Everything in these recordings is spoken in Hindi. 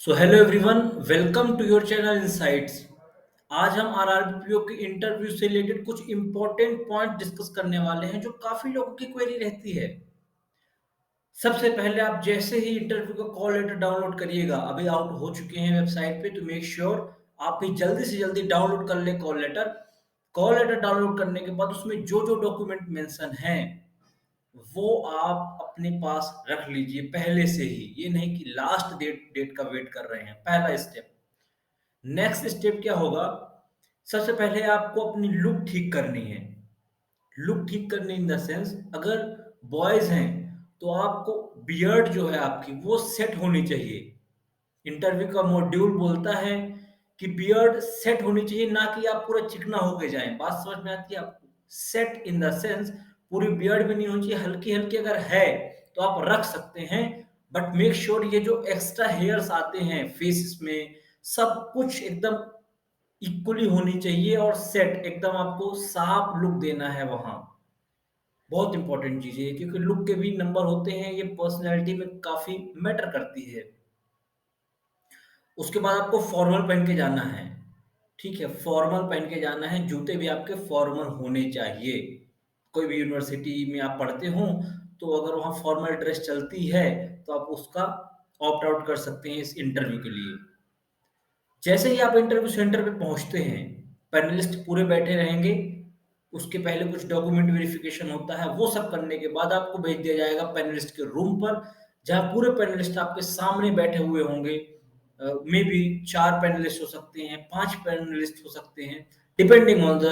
So hello everyone, welcome to your channel insights. आज हम आरआरबीपीओ के इंटरव्यू से रिलेटेड कुछ इंपॉर्टेंट पॉइंट डिस्कस करने वाले हैं जो काफी लोगों की क्वेरी रहती है। सबसे पहले आप जैसे ही इंटरव्यू का कॉल लेटर डाउनलोड करिएगा, अभी आउट हो चुके हैं वेबसाइट पे, तो मेक श्योर आप भी जल्दी से जल्दी डाउनलोड कर ले call letter. Call letter download करने के बाद उसमें जो जो डॉक्यूमेंट मेंशन हैं वो आप अपने पास रख लीजिए पहले से ही। ये नहीं कि लास्ट डेट डेट का वेट कर रहे हैं। पहला स्टेप। नेक्स्ट स्टेप क्या होगा? सबसे पहले आपको अपनी लुक ठीक करनी है। लुक ठीक करनी इन द सेंस, अगर बॉयज हैं तो आपको बियर्ड जो है आपकी वो सेट होनी चाहिए। इंटरव्यू का मॉड्यूल बोलता है कि बियर्ड सेट होनी चाहिए, ना कि आप पूरा चिकना होके जाएं। बात समझ में आती है आपको? सेट इन द सेंस पूरी बियर्ड भी नहीं होनी चाहिए, हल्की हल्की अगर है तो आप रख सकते हैं। बट मेक श्योर ये जो एक्स्ट्रा हेयर्स आते हैं फेस में, सब कुछ एकदम इक्वली होनी चाहिए और सेट एकदम आपको साफ लुक देना है वहां। बहुत इंपॉर्टेंट चीज है क्योंकि लुक के भी नंबर होते हैं, ये पर्सनैलिटी में काफी मैटर करती है। उसके बाद आपको फॉर्मल पहन के जाना है। ठीक है, फॉर्मल पहन के जाना है। जूते भी आपके फॉर्मल होने चाहिए। कोई भी यूनिवर्सिटी में आप पढ़ते हो तो अगर वहाँ फॉर्मल ड्रेस चलती है तो आप उसका ऑप्ट आउट कर सकते हैं इस इंटरव्यू के लिए। जैसे ही आप इंटरव्यू सेंटर पे पहुंचते हैं, पैनलिस्ट पूरे बैठे रहेंगे। उसके पहले कुछ डॉक्यूमेंट वेरिफिकेशन होता है, वो सब करने के बाद आपको भेज दिया जाएगा पैनलिस्ट के रूम पर, जहां पूरे पैनलिस्ट आपके सामने बैठे हुए होंगे। मे बी 4 पैनलिस्ट हो सकते हैं, 5 पैनलिस्ट हो सकते हैं, डिपेंडिंग ऑन द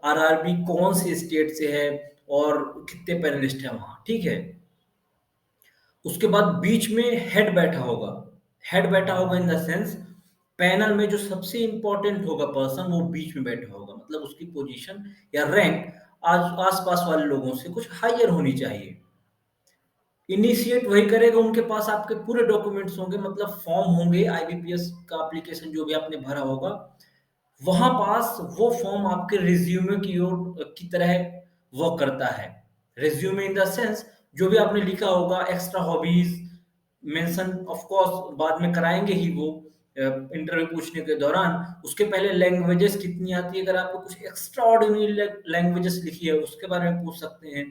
आरआरबी कौन से स्टेट से है और कितने पैनलिस्ट है वहां। ठीक है। उसके बाद बीच में हेड बैठा होगा। हेड बैठा होगा इन द सेंस, पैनल में जो सबसे इंपॉर्टेंट होगा पर्सन वो बीच में बैठा होगा, मतलब उसकी पोजीशन या रैंक आज आसपास वाले लोगों से कुछ हायर होनी चाहिए। इनिशिएट वही करेगा, उनके पास आपके पूरे डॉक्यूमेंट्स होंगे, मतलब फॉर्म होंगे, आईबीपीएस का एप्लीकेशन जो भी आपने भरा होगा वहां पास वो फॉर्म आपके रिज्यूमे की ओर की तरह वर्क करता है। रिज्यूमे इन द सेंस जो भी आपने लिखा होगा, extra hobbies mention of course बाद में कराएंगे ही वो इंटरव्यू पूछने के दौरान। उसके पहले लैंग्वेजेस कितनी आती है, अगर आपको कुछ एक्स्ट्रा ऑर्डिनरी लैंग्वेजेस लिखी है उसके बारे में पूछ सकते हैं।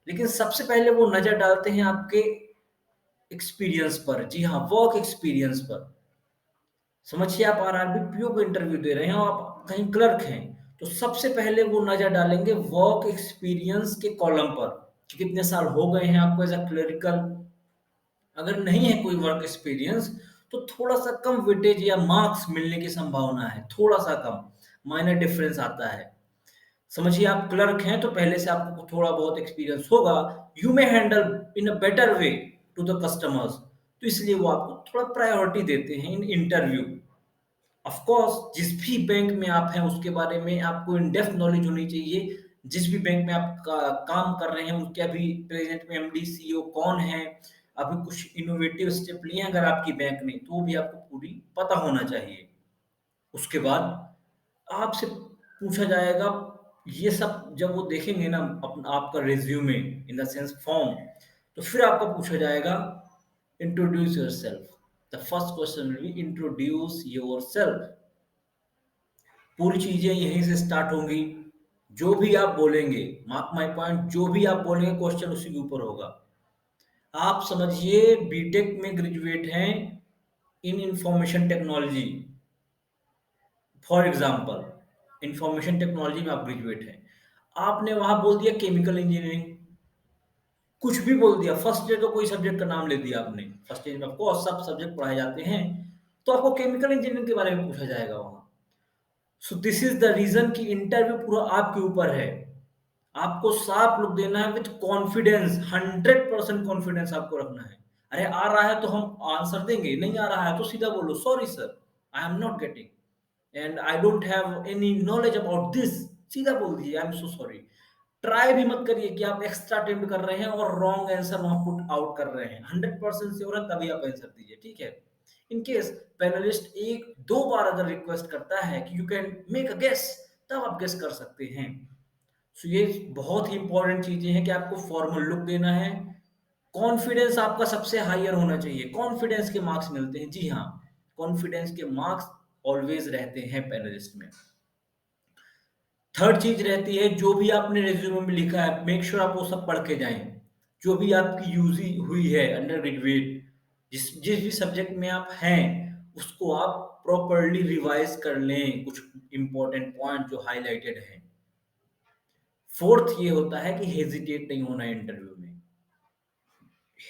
लेकिन सबसे पहले वो नजर डालते हैं आपके एक्सपीरियंस पर। जी हाँ, वर्क एक्सपीरियंस पर। समझिए आप आरआरबी पीओ को इंटरव्यू दे रहे हैं और आप कहीं क्लर्क हैं, तो सबसे पहले वो नजर डालेंगे वर्क एक्सपीरियंस के कॉलम पर कि कितने साल हो गए हैं आपको एज अ क्लरिकल। अगर नहीं है कोई वर्क एक्सपीरियंस तो थोड़ा सा कम वेटेज या मार्क्स मिलने की संभावना है, थोड़ा सा कम, माइनर डिफरेंस आता है। समझिए आप क्लर्क हैं तो पहले से आपको थोड़ा बहुत एक्सपीरियंस होगा। You may handle in a better way to the customers, तो इसलिए वो आपको थोड़ा प्रायोरिटी देते हैं इन इंटरव्यू। ऑफ कोर्स जिस भी बैंक में आप हैं उसके बारे में आपको इन डेप्थ नॉलेज होनी चाहिए। जिस भी बैंक में आप काम कर रहे हैं उनके अभी प्रेजेंट में एमडी सीईओ कौन है, अभी कुछ इनोवेटिव स्टेप लिए हैं अगर आपकी बैंक ने, तो वो भी आपको पूरी पता होना चाहिए। उसके बाद आपसे पूछा जाएगा, ये सब जब वो देखेंगे ना आपका resume in the sense form, तो फिर आपको पूछा जाएगा introduce yourself. The first question will be introduce yourself. पूरी चीजें यहीं से स्टार्ट होंगी। जो भी आप बोलेंगे, मार्क माय पॉइंट, जो भी आप बोलेंगे क्वेश्चन उसी के ऊपर होगा। आप समझिए बीटेक में ग्रेजुएट हैं इन information technology, for example information technology में आप ग्रेजुएट हैं, आपने वहां बोल दिया केमिकल इंजीनियरिंग, कुछ भी बोल दिया, फर्स्ट ईयर का कोई सब्जेक्ट का नाम ले दिया आपने। फर्स्ट ईयर में आपको सब सब्जेक्ट पढ़ाए जाते हैं, तो आपको केमिकल इंजीनियरिंग के बारे में पूछा जाएगा वहां। So this is the reason कि इंटरव्यू पूरा आपके ऊपर है। आपको साफ लुक देना है विथ कॉन्फिडेंस, 100% कॉन्फिडेंस आपको रखना है। अरे आ रहा है तो हम आंसर देंगे, नहीं आ रहा है तो सीधा बोलो sorry sir, I am not getting and I don't have any knowledge about this. सीधा बोल दीजिए I am so sorry. Try भी मत करिए कि आप एक्स्ट्रा अटेम्प्ट कर रहे हैं और रॉन्ग आंसर वहां पुट आउट कर रहे हैं। 100% श्योर है तभी आप आंसर दीजिए। ठीक है। इन केस पैनलिस्ट एक दो बार अगर रिक्वेस्ट करता है कि you can make a guess, तब आप गेस कर सकते हैं। सो ये बहुत ही इंपॉर्टेंट चीजें हैं कि आपको फॉर्मल लुक देना है। कॉन्फिडेंस आपका सबसे हायर होना चाहिए। कॉन्फिडेंस के मार्क्स मिलते हैं, जी हाँ, कॉन्फिडेंस के मार्क्स ऑलवेज रहते हैं पैनलिस्ट में। थर्ड चीज रहती है, जो भी आपने रिज्यूमे में लिखा है मेक श्योर आप वो सब पढ़ के जाएं। जो भी आपकी यूज हुई है अंडर ग्रेजुएट, जिस जिस भी सब्जेक्ट में आप हैं उसको आप प्रॉपरली रिवाइज कर लें, कुछ इंपॉर्टेंट पॉइंट जो हाईलाइटेड हैं। फोर्थ ये होता है कि हेजिटेट नहीं होना है इंटरव्यू में।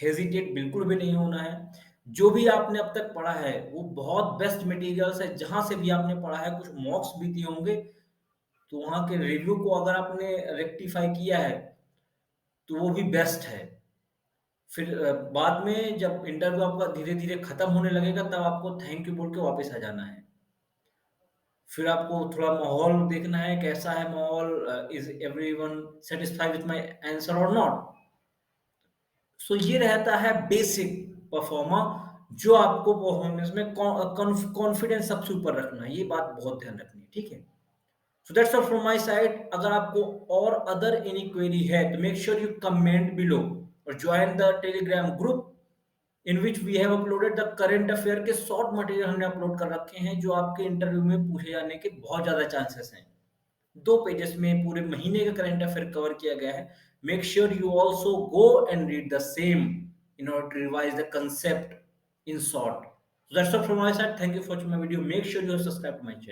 हेजिटेट बिल्कुल भी नहीं होना है। जो भी आपने अब तक पढ़ा है वो बहुत बेस्ट मटेरियल्स है, जहां से भी आपने पढ़ा है, कुछ मॉक्स भी दिए होंगे, तो वहाँ के रिव्यू को अगर आपने रेक्टिफाई किया है तो वो भी बेस्ट है। फिर बाद में जब इंटरव्यू आपका धीरे-धीरे खत्म होने लगेगा तब आपको थैंक यू बोल के वापस आ जाना है। फिर आपको थोड़ा माहौल देखना है, कैसा है माहौल, is everyone satisfied with my answer और नॉट। सो ये रहता है बेसिक परफॉर्मर, जो आपको परफॉर्मेंस में कॉन्फिडेंस सबसे ऊपर रखना है, ये बात बहुत ध्यान रखनी है, ठीक है? So that's all from my side. अगर आपको और अदर एनी क्वेरी है तो make sure you comment below और join the Telegram group in which we have uploaded the current affair के शॉर्ट मटेरियल हमने अपलोड कर रखे हैं, जो आपके इंटरव्यू में पूछे जाने के बहुत ज्यादा चांसेस हैं। 2 पेजेस में पूरे महीने का करंट अफेयर कवर किया गया है। Make sure you also go and read the same in order to revise the concept in short. So that's all from my side. Thank you for watching my video. Make sure you subscribe to my channel.